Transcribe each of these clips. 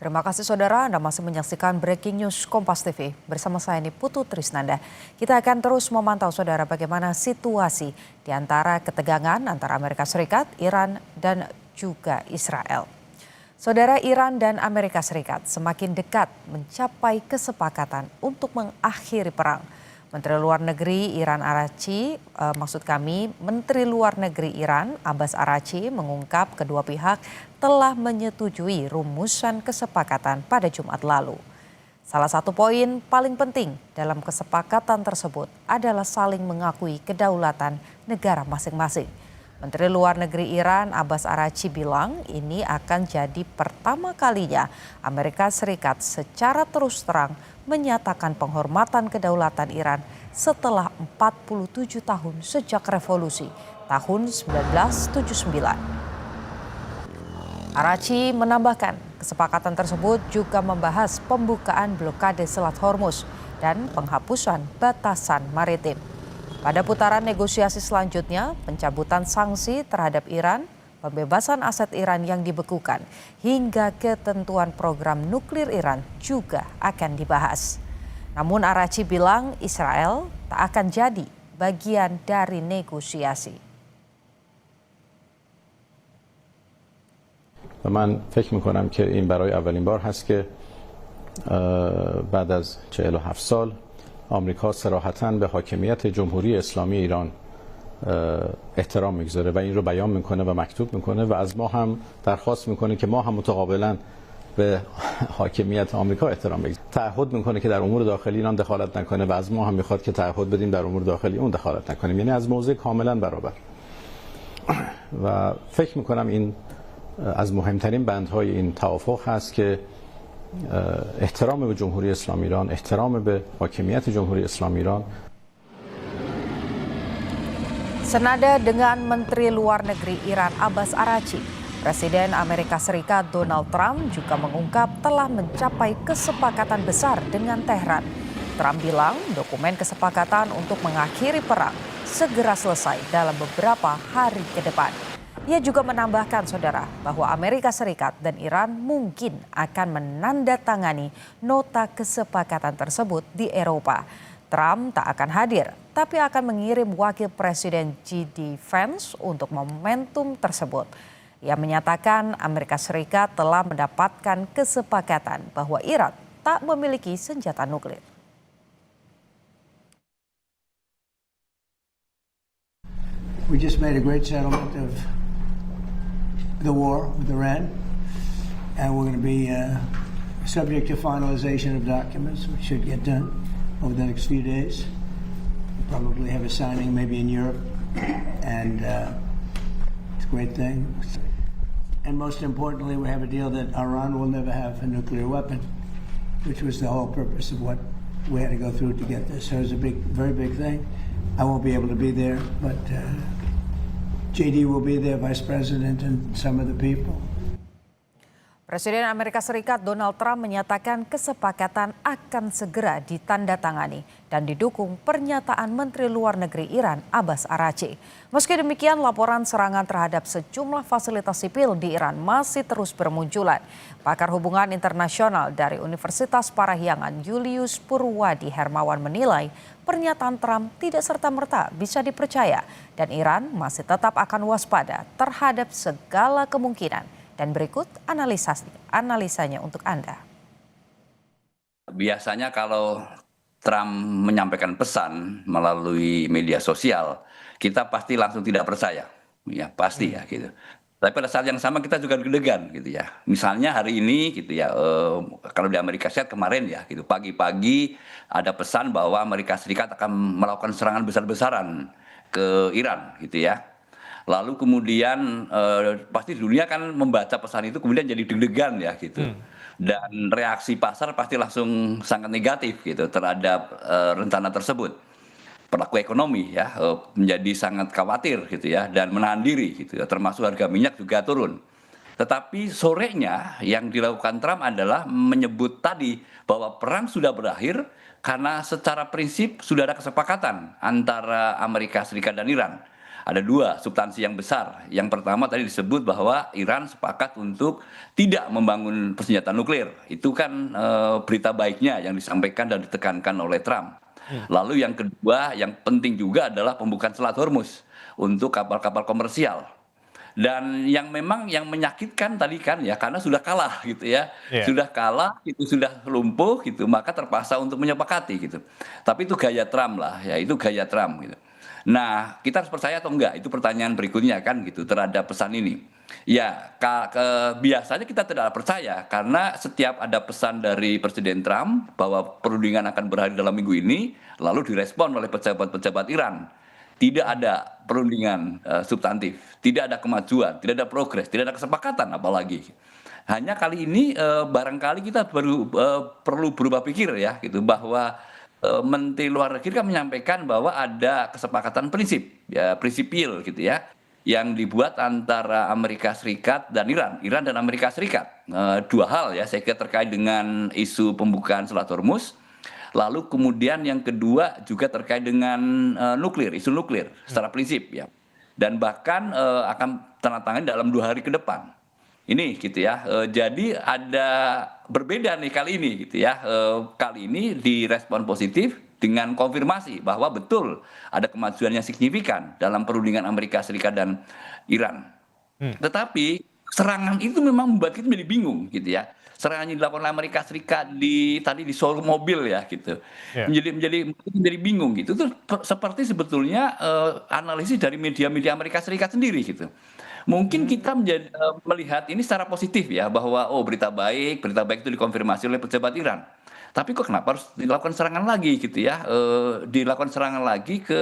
Terima kasih saudara, Anda masih menyaksikan Breaking News Kompas TV. Bersama saya ini Putu Trisnanda. Kita akan terus memantau saudara bagaimana situasi di antara ketegangan antara Amerika Serikat, Iran, dan juga Israel. Saudara, Iran dan Amerika Serikat semakin dekat mencapai kesepakatan untuk mengakhiri perang. Menteri Luar Negeri Iran Menteri Luar Negeri Iran Abbas Araghchi mengungkap kedua pihak telah menyetujui rumusan kesepakatan pada Jumat lalu. Salah satu poin paling penting dalam kesepakatan tersebut adalah saling mengakui kedaulatan negara masing-masing. Menteri Luar Negeri Iran Abbas Araghchi bilang ini akan jadi pertama kalinya Amerika Serikat secara terus terang menyatakan penghormatan kedaulatan Iran setelah 47 tahun sejak revolusi tahun 1979. Araghchi menambahkan kesepakatan tersebut juga membahas pembukaan blokade Selat Hormuz dan penghapusan batasan maritim. Pada putaran negosiasi selanjutnya, pencabutan sanksi terhadap Iran, pembebasan aset Iran yang dibekukan, hingga ketentuan program nuklir Iran juga akan dibahas. Namun Araghchi bilang Israel tak akan jadi bagian dari negosiasi. من فکر میکنم که این برای اولین بار هست که بعد از 47 سال آمریکا صراحتاً به حاکمیت جمهوری اسلامی ایران احترام میگذاره و این رو بیان میکنه و مکتوب میکنه و از ما هم درخواست میکنه که ما هم متقابلاً به حاکمیت آمریکا احترام بگذاریم. تعهد میکنه که در امور داخلی ایران دخالت نکنه و از ما هم میخواد که تعهد بدیم در امور داخلی اون دخالت نکنیم، یعنی از موضع کاملا برابر. و فکر میکنم این از مهمترین بندهای این توافق هست که احترام به جمهوری اسلامی ایران، احترام به حاکمیت جمهوری اسلامی ایران. Senada dengan Menteri Luar Negeri Iran Abbas Araghchi, Presiden Amerika Serikat Donald Trump juga mengungkap telah mencapai kesepakatan besar dengan Tehran. Trump bilang dokumen kesepakatan untuk mengakhiri perang segera selesai dalam beberapa hari ke depan. Ia juga menambahkan saudara bahwa Amerika Serikat dan Iran mungkin akan menandatangani nota kesepakatan tersebut di Eropa. Trump tak akan hadir, tapi akan mengirim wakil presiden JD Vance untuk momentum tersebut. Ia menyatakan Amerika Serikat telah mendapatkan kesepakatan bahwa Iran tak memiliki senjata nuklir. We just made a great settlement of the war with Iran, and we're going to be subject to finalization of documents, which should get done over the next few days. We'll probably have a signing maybe in Europe, and it's a great thing. And most importantly, we have a deal that Iran will never have a nuclear weapon, which was the whole purpose of what we had to go through to get this. So it's a big, very big thing. I won't be able to be there, but JD will be there, Vice President, and some of the people. Presiden Amerika Serikat Donald Trump menyatakan kesepakatan akan segera ditandatangani dan didukung pernyataan Menteri Luar Negeri Iran Abbas Araghchi. Meski demikian, laporan serangan terhadap sejumlah fasilitas sipil di Iran masih terus bermunculan. Pakar hubungan internasional dari Universitas Parahyangan Julius Purwadi Hermawan menilai pernyataan Trump tidak serta-merta bisa dipercaya dan Iran masih tetap akan waspada terhadap segala kemungkinan. Dan berikut analisanya untuk Anda. Biasanya kalau Trump menyampaikan pesan melalui media sosial, kita pasti langsung tidak percaya. Ya, pasti ya gitu. Tapi pada saat yang sama kita juga deg-degan gitu ya. Misalnya hari ini gitu ya, kalau di Amerika Serikat kemarin ya gitu, pagi-pagi ada pesan bahwa Amerika Serikat akan melakukan serangan besar-besaran ke Iran gitu ya. Lalu kemudian pasti dunia kan membaca pesan itu kemudian jadi deg-degan ya gitu. Dan reaksi pasar pasti langsung sangat negatif gitu terhadap rencana tersebut. Pelaku ekonomi ya menjadi sangat khawatir gitu ya dan menahan diri gitu ya, termasuk harga minyak juga turun. Tetapi sorenya yang dilakukan Trump adalah menyebut tadi bahwa perang sudah berakhir karena secara prinsip sudah ada kesepakatan antara Amerika Serikat dan Iran. ada dua substansi yang besar. Yang pertama tadi disebut bahwa Iran sepakat untuk tidak membangun persenjataan nuklir. Itu kan berita baiknya yang disampaikan dan ditekankan oleh Trump. Lalu yang kedua, yang penting juga adalah pembukaan Selat Hormuz untuk kapal-kapal komersial. Dan yang memang yang menyakitkan tadi kan ya karena sudah kalah gitu ya. Iya. Sudah kalah, itu sudah lumpuh gitu, maka terpaksa untuk menyepakati gitu. Tapi itu gaya Trump lah ya, itu gaya Trump gitu. Nah, kita harus percaya atau enggak? Itu pertanyaan berikutnya kan gitu terhadap pesan ini. Ya, biasanya kita tidak percaya karena setiap ada pesan dari Presiden Trump bahwa perundingan akan berakhir dalam minggu ini, lalu direspon oleh pejabat-pejabat Iran. Tidak ada perundingan substantif, tidak ada kemajuan, tidak ada progres, tidak ada kesepakatan apalagi. Hanya kali ini barangkali kita perlu berubah pikir ya gitu bahwa Menteri Luar Negeri kan menyampaikan bahwa ada kesepakatan prinsip ya prinsipil gitu ya yang dibuat antara Amerika Serikat dan Iran dan Amerika Serikat. Dua hal ya saya kira terkait dengan isu pembukaan Selat Hormuz. Lalu kemudian yang kedua juga terkait dengan nuklir, isu nuklir secara prinsip ya. Dan bahkan akan tanda tangan dalam 2 hari ke depan. Ini gitu ya. Jadi ada berbeda nih kali ini gitu ya. Kali ini direspon positif dengan konfirmasi bahwa betul ada kemajuan yang signifikan dalam perundingan Amerika Serikat dan Iran. Tetapi serangan itu memang membuat kita menjadi bingung gitu ya. Serangan yang dilakukan oleh Amerika Serikat di showroom mobil ya gitu, Yeah. menjadi bingung gitu. Itu seperti sebetulnya analisis dari media-media Amerika Serikat sendiri gitu. Mungkin kita melihat ini secara positif ya bahwa berita baik itu dikonfirmasi oleh pejabat Iran. Tapi kok kenapa harus dilakukan serangan lagi gitu ya? Dilakukan serangan lagi ke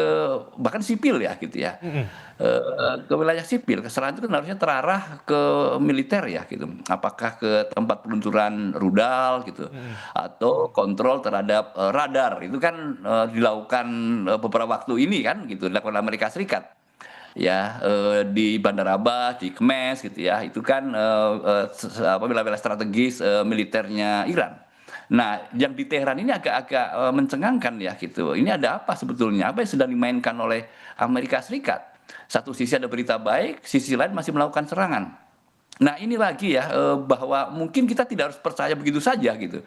bahkan sipil ya gitu ya. Ke wilayah sipil. Serangan itu kan harusnya terarah ke militer ya gitu. Apakah ke tempat peluncuran rudal gitu atau kontrol terhadap radar. Itu kan dilakukan beberapa waktu ini kan gitu dilakukan Amerika Serikat. Ya di Bandar Abbas, di Kemes gitu ya. Itu kan wilayah strategis militernya Iran. Nah, yang di Teheran ini agak-agak mencengangkan ya gitu. Ini ada apa sebetulnya? Apa yang sedang dimainkan oleh Amerika Serikat? Satu sisi ada berita baik, sisi lain masih melakukan serangan. Nah, ini lagi ya bahwa mungkin kita tidak harus percaya begitu saja gitu.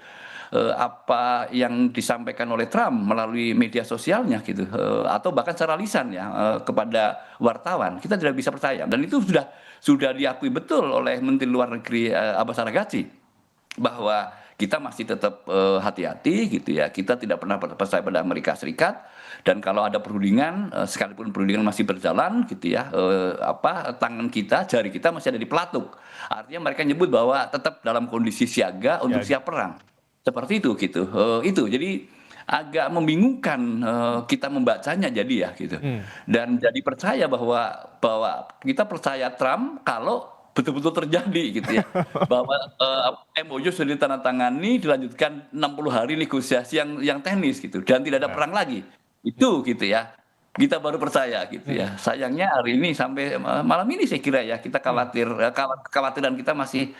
Apa yang disampaikan oleh Trump melalui media sosialnya gitu atau bahkan secara lisan ya kepada wartawan. Kita tidak bisa percaya dan itu sudah diakui betul oleh Menteri Luar Negeri Abbas Araghchi bahwa kita masih tetap hati-hati gitu ya. Kita tidak pernah percaya pada Amerika Serikat dan kalau ada perundingan sekalipun perundingan masih berjalan gitu ya tangan kita, jari kita masih ada di pelatuk. Artinya mereka nyebut bahwa tetap dalam kondisi siaga untuk siap perang. Seperti itu gitu. Itu jadi agak membingungkan kita membacanya jadi ya gitu. Dan jadi percaya bahwa kita percaya Trump kalau betul-betul terjadi gitu ya. Bahwa MOU sudah ditandatangani dilanjutkan 60 hari negosiasi yang teknis gitu dan tidak ada perang lagi. Itu gitu ya. Kita baru percaya gitu ya. Sayangnya hari ini sampai malam ini saya kira ya kita kekhawatiran kita masih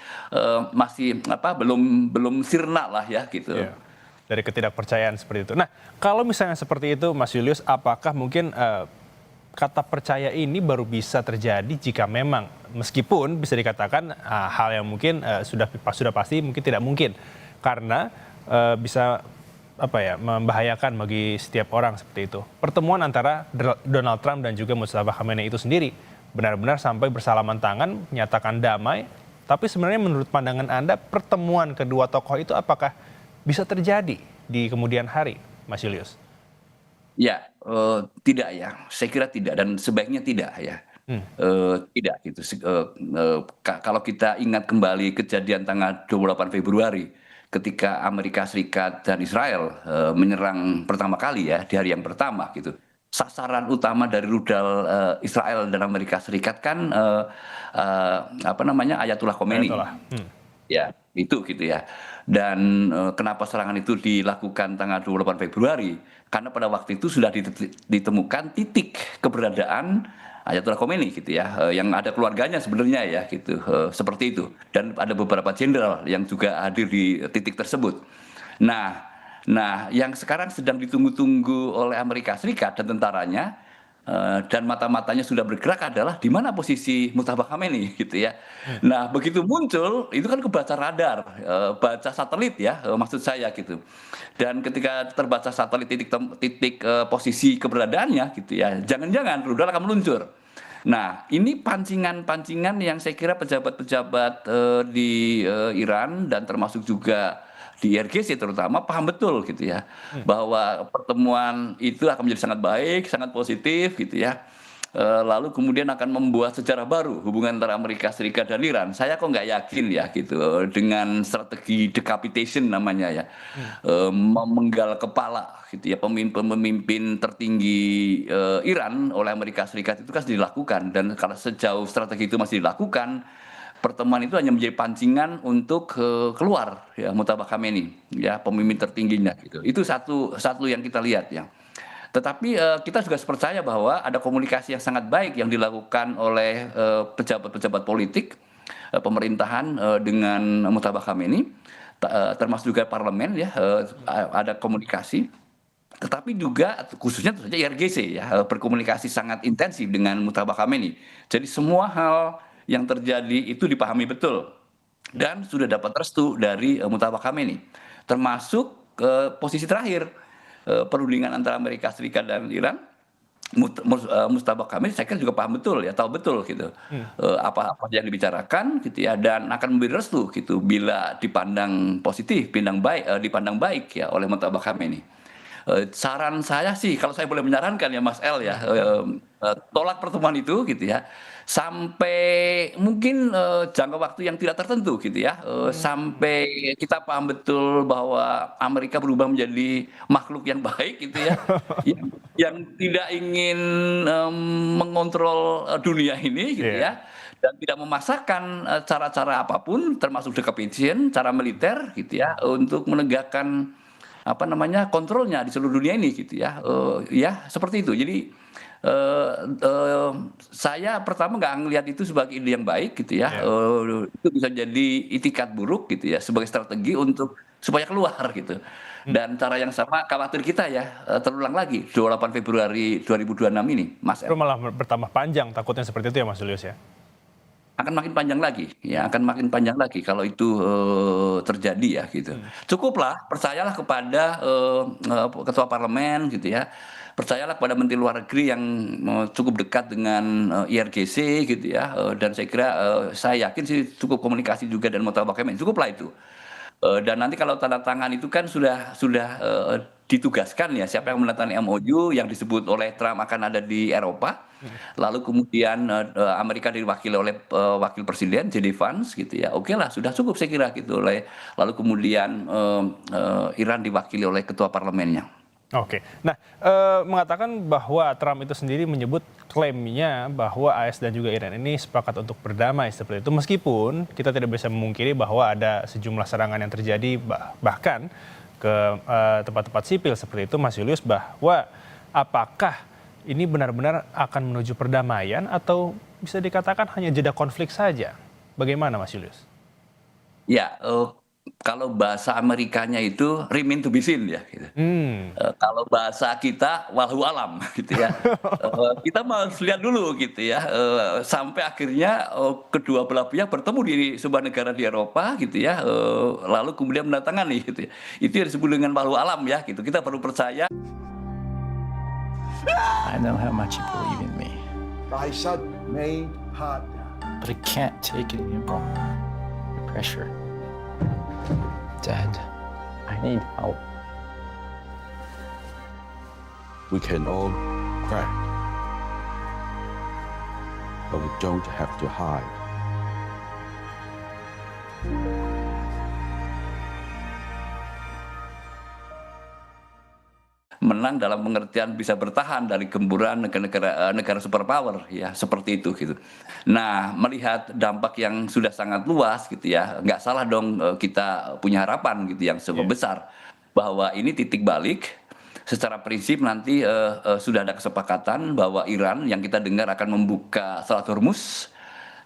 belum sirna lah ya gitu. Yeah. Dari ketidakpercayaan seperti itu. Nah, kalau misalnya seperti itu Mas Julius, apakah mungkin kata percaya ini baru bisa terjadi jika memang meskipun bisa dikatakan hal yang mungkin sudah pasti mungkin tidak mungkin karena bisa membahayakan bagi setiap orang seperti itu. Pertemuan antara Donald Trump dan juga Mustafa Khamenei itu sendiri benar-benar sampai bersalaman tangan menyatakan damai, tapi sebenarnya menurut pandangan Anda pertemuan kedua tokoh itu apakah bisa terjadi di kemudian hari, Mas Julius? Ya, tidak ya. Saya kira tidak dan sebaiknya tidak ya. Tidak gitu. Kalau kita ingat kembali kejadian tanggal 28 Februari ketika Amerika Serikat dan Israel menyerang pertama kali ya di hari yang pertama gitu. Sasaran utama dari rudal Israel dan Amerika Serikat kan Ayatollah Khomeini. Ya, itu gitu ya. Dan kenapa serangan itu dilakukan tanggal 28 Februari? Karena pada waktu itu sudah ditemukan titik keberadaan Ayatollah Khomeini gitu ya, yang ada keluarganya sebenarnya ya gitu, seperti itu. Dan ada beberapa jenderal yang juga hadir di titik tersebut. Nah, yang sekarang sedang ditunggu-tunggu oleh Amerika Serikat dan tentaranya dan mata-matanya sudah bergerak adalah di mana posisi Mujtaba Khamenei gitu ya. Nah, begitu muncul itu kan kebaca radar, baca satelit ya, maksud saya gitu. Dan ketika terbaca satelit titik posisi keberadaannya gitu ya, jangan-jangan rudal akan meluncur. Nah, ini pancingan-pancingan yang saya kira pejabat-pejabat di Iran dan termasuk juga di IRGC terutama paham betul gitu ya, bahwa pertemuan itu akan menjadi sangat baik, sangat positif gitu ya. Lalu kemudian akan membuat sejarah baru hubungan antara Amerika Serikat dan Iran. Saya kok nggak yakin ya gitu dengan strategi decapitation namanya ya, memenggal kepala gitu ya pemimpin tertinggi Iran oleh Amerika Serikat itu kan dilakukan, dan kalau sejauh strategi itu masih dilakukan, pertemuan itu hanya menjadi pancingan untuk keluar ya Mujtaba Khamenei ya pemimpin tertingginya gitu. Itu satu yang kita lihat ya. Tetapi kita juga percaya bahwa ada komunikasi yang sangat baik yang dilakukan oleh pejabat-pejabat politik pemerintahan dengan Mujtaba Khamenei, termasuk juga parlemen ya, ada komunikasi. Tetapi juga khususnya tentu saja IRGC ya berkomunikasi sangat intensif dengan Mujtaba Khamenei. Jadi semua hal yang terjadi itu dipahami betul dan sudah dapat restu dari Mujtaba Khamenei, termasuk posisi terakhir perundingan antara Amerika Serikat dan Iran. Mujtaba Khamenei saya kira juga paham betul ya, tahu betul gitu apa yang dibicarakan gitu ya, dan akan memberi restu gitu bila dipandang positif, dipandang baik ya oleh Mujtaba Khamenei. Saran saya sih kalau saya boleh menyarankan ya Mas El ya, tolak pertemuan itu gitu ya sampai mungkin jangka waktu yang tidak tertentu gitu ya, sampai kita paham betul bahwa Amerika berubah menjadi makhluk yang baik gitu ya, yang tidak ingin mengontrol dunia ini gitu ya, dan tidak memaksakan cara-cara apapun termasuk decapitation, cara militer gitu ya, untuk menegakkan kontrolnya di seluruh dunia ini gitu ya, ya seperti itu. Jadi saya pertama nggak ngelihat itu sebagai ide yang baik gitu ya, itu bisa jadi itikat buruk gitu ya sebagai strategi untuk supaya keluar gitu. Dan cara yang sama khawatir kita ya terulang lagi 28 Februari 2026 ini, Mas. Itu malah bertambah panjang takutnya seperti itu ya Mas Julius ya? Akan makin panjang lagi ya, akan makin panjang lagi kalau itu terjadi ya gitu. Cukuplah percayalah kepada ketua parlemen gitu ya, percayalah kepada menteri luar negeri yang cukup dekat dengan IRGC gitu ya, dan saya kira saya yakin sih cukup komunikasi juga dan Mujtaba Khamenei, cukuplah itu. Dan nanti kalau tanda tangan itu kan sudah ditugaskan ya siapa yang menandatangani MOU yang disebut oleh Trump akan ada di Eropa, lalu kemudian Amerika diwakili oleh wakil presiden JD Vance gitu ya, oke lah sudah cukup saya kira gitu, lalu kemudian Iran diwakili oleh ketua parlemennya. Oke, nah mengatakan bahwa Trump itu sendiri menyebut klaimnya bahwa AS dan juga Iran ini sepakat untuk berdamai seperti itu, meskipun kita tidak bisa memungkiri bahwa ada sejumlah serangan yang terjadi bahkan ke tempat-tempat sipil seperti itu, Mas Julius, bahwa apakah ini benar-benar akan menuju perdamaian atau bisa dikatakan hanya jeda konflik saja? Bagaimana Mas Julius? Ya, kalau bahasa Amerikanya itu remain to be seen ya gitu. Kalau bahasa kita walhu alam gitu ya. Kita harus lihat dulu gitu ya, sampai akhirnya kedua belah pihak bertemu di sebuah negara di Eropa gitu ya, lalu kemudian menandatangani gitu ya. Itu yang disebut dengan walhu alam ya gitu. Kita perlu percaya. I know how much you believe in me, but I can't take it anymore. The pressure. Dad, I need help. We can all cry, but we don't have to hide. Menang dalam pengertian bisa bertahan dari gemburan negara superpower ya, seperti itu gitu. Nah, melihat dampak yang sudah sangat luas gitu ya, nggak salah dong kita punya harapan gitu yang cukup besar bahwa ini titik balik. Secara prinsip nanti sudah ada kesepakatan bahwa Iran yang kita dengar akan membuka Selat Hormuz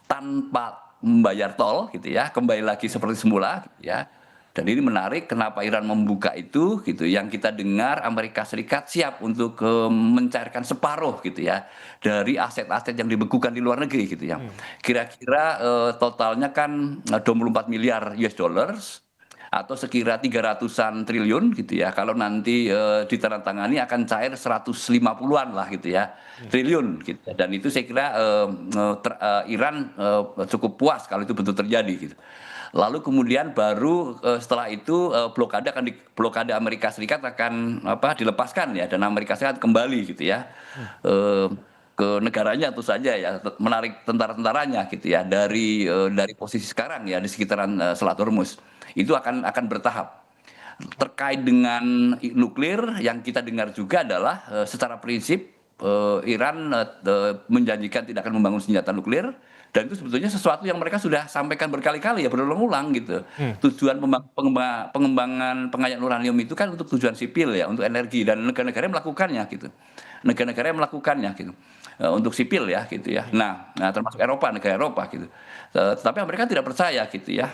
tanpa membayar tol gitu ya, kembali lagi seperti semula gitu ya. Dan ini menarik kenapa Iran membuka itu gitu. Yang kita dengar Amerika Serikat siap untuk mencairkan separuh gitu ya dari aset-aset yang dibekukan di luar negeri gitu ya. Kira-kira totalnya kan 24 miliar US dollars atau sekira 300-an triliun gitu ya. Kalau nanti ditandatangani akan cair 150-an lah gitu ya. Triliun gitu. Dan itu saya kira Iran cukup puas kalau itu betul terjadi gitu. Lalu kemudian baru setelah itu blokade Amerika Serikat akan dilepaskan ya, dan Amerika Serikat kembali gitu ya ke negaranya tentu saja ya, menarik tentara-tentaranya gitu ya dari posisi sekarang ya di sekitaran Selat Hormuz. Itu akan bertahap. Terkait dengan nuklir yang kita dengar juga adalah secara prinsip Iran menjanjikan tidak akan membangun senjata nuklir. Dan itu sebetulnya sesuatu yang mereka sudah sampaikan berkali-kali ya, berulang-ulang gitu. Tujuan pengembangan pengayaan uranium itu kan untuk tujuan sipil ya, untuk energi, dan negara-negara yang melakukannya gitu. Negara-negara yang melakukannya gitu. Untuk sipil ya gitu ya. Nah termasuk negara Eropa gitu. Tapi Amerika tidak percaya gitu ya.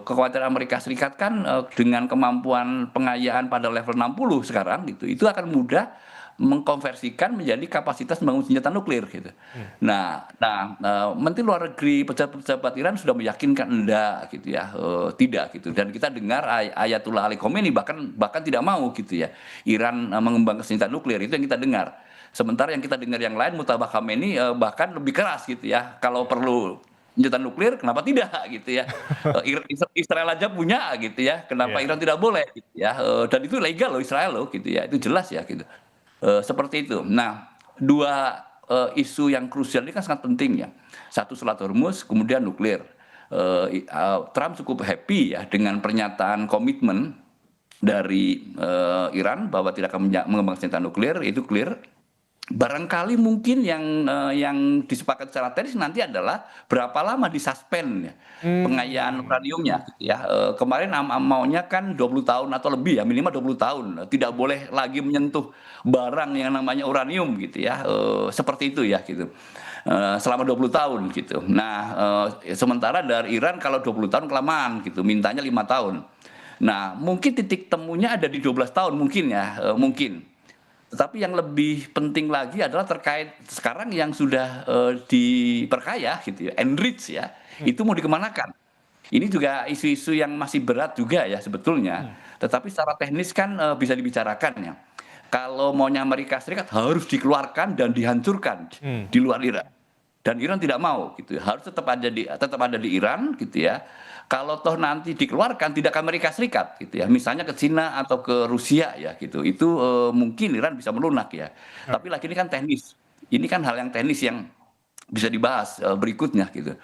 Kekhawatiran Amerika Serikat kan dengan kemampuan pengayaan pada level 60 sekarang gitu, itu akan mudah mengkonversikan menjadi kapasitas membangun senjata nuklir gitu. Nah, Menteri Luar Negeri pejabat-pejabat Iran sudah meyakinkan enggak gitu ya, tidak gitu. Dan kita dengar Ayatullah Ali Khomeini bahkan tidak mau gitu ya Iran mengembangkan senjata nuklir, itu yang kita dengar. Sementara yang kita dengar yang lain, Mujtaba Khomeini bahkan lebih keras gitu ya, kalau perlu senjata nuklir kenapa tidak gitu ya. Israel aja punya gitu ya, kenapa Iran tidak boleh gitu ya. Dan itu legal loh Israel loh gitu ya, itu jelas ya gitu. Seperti itu. Nah, dua isu yang krusial ini kan sangat penting ya. Satu Selat Hormuz, kemudian nuklir. Trump cukup happy ya dengan pernyataan komitmen dari Iran bahwa tidak akan mengembangkan senjata nuklir, itu clear. Barangkali mungkin yang disepakati secara teknis nanti adalah berapa lama disuspend ya, pengayaan uraniumnya gitu ya. Kemarin maunya kan 20 tahun atau lebih ya, minimal 20 tahun. Tidak boleh lagi menyentuh barang yang namanya uranium gitu ya. Seperti itu ya gitu. Selama 20 tahun gitu. Nah, sementara dari Iran kalau 20 tahun kelamaan gitu, mintanya 5 tahun. Nah, mungkin titik temunya ada di 12 tahun mungkin ya, mungkin. Tetapi yang lebih penting lagi adalah terkait sekarang yang sudah diperkaya gitu ya, enrich ya, itu mau dikemanakan. Ini juga isu-isu yang masih berat juga ya sebetulnya. Tetapi secara teknis kan bisa dibicarakan ya. Kalau maunya Amerika Serikat harus dikeluarkan dan dihancurkan di luar Iran. Dan Iran tidak mau gitu, harus tetap ada di Iran gitu ya. Kalau toh nanti dikeluarkan tidak ke Amerika Serikat gitu ya, misalnya ke Cina atau ke Rusia ya gitu, itu mungkin Iran bisa melunak ya. Tapi lagi ini kan teknis, ini kan hal yang teknis yang bisa dibahas berikutnya gitu.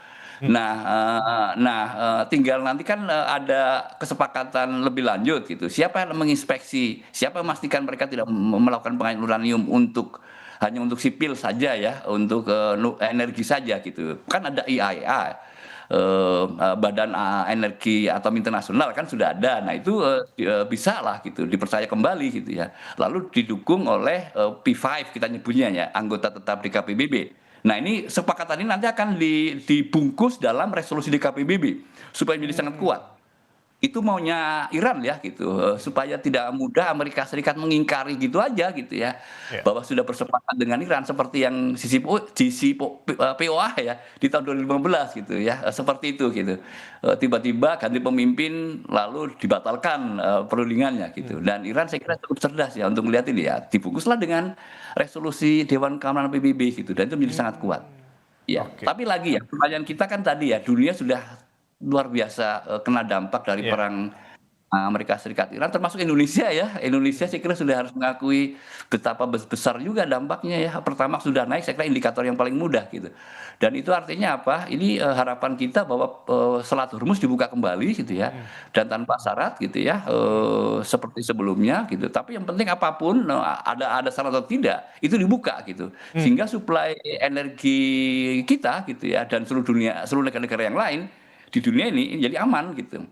Tinggal nanti kan ada kesepakatan lebih lanjut gitu. Siapa yang menginspeksi, siapa yang memastikan mereka tidak melakukan pengayaan uranium hanya untuk sipil saja ya, untuk energi saja gitu. Kan ada IAEA. Badan Energi Atom Internasional kan sudah ada. Nah itu bisa lah gitu dipercaya kembali gitu ya. Lalu didukung oleh P5 kita nyebutnya ya, anggota tetap di KPBB. Nah ini sepakatan ini nanti akan dibungkus dalam resolusi di KPBB supaya menjadi sangat kuat. Itu maunya Iran ya gitu, supaya tidak mudah Amerika Serikat mengingkari gitu aja gitu ya, bahwa sudah bersepakat dengan Iran seperti yang POA ya di tahun 2015 gitu ya, seperti itu gitu. Tiba-tiba ganti pemimpin lalu dibatalkan perundingannya gitu. Dan Iran saya kira cukup cerdas ya untuk melihat ini ya, dibungkuslah dengan resolusi Dewan Keamanan PBB gitu, dan itu menjadi sangat kuat. Ya, tapi lagi ya, pertanyaan kita kan tadi ya, dunia sudah luar biasa kena dampak dari perang Amerika Serikat Iran, termasuk Indonesia ya. Indonesia saya kira sudah harus mengakui betapa besar juga dampaknya ya. Pertama sudah naik, saya kira indikator yang paling mudah gitu. Dan itu artinya apa? Ini harapan kita bahwa Selat Hormuz dibuka kembali gitu ya, dan tanpa syarat gitu ya, seperti sebelumnya gitu. Tapi yang penting apapun ada syarat atau tidak, itu dibuka gitu, sehingga suplai energi kita gitu ya, dan seluruh negara-negara yang lain di dunia ini jadi aman gitu.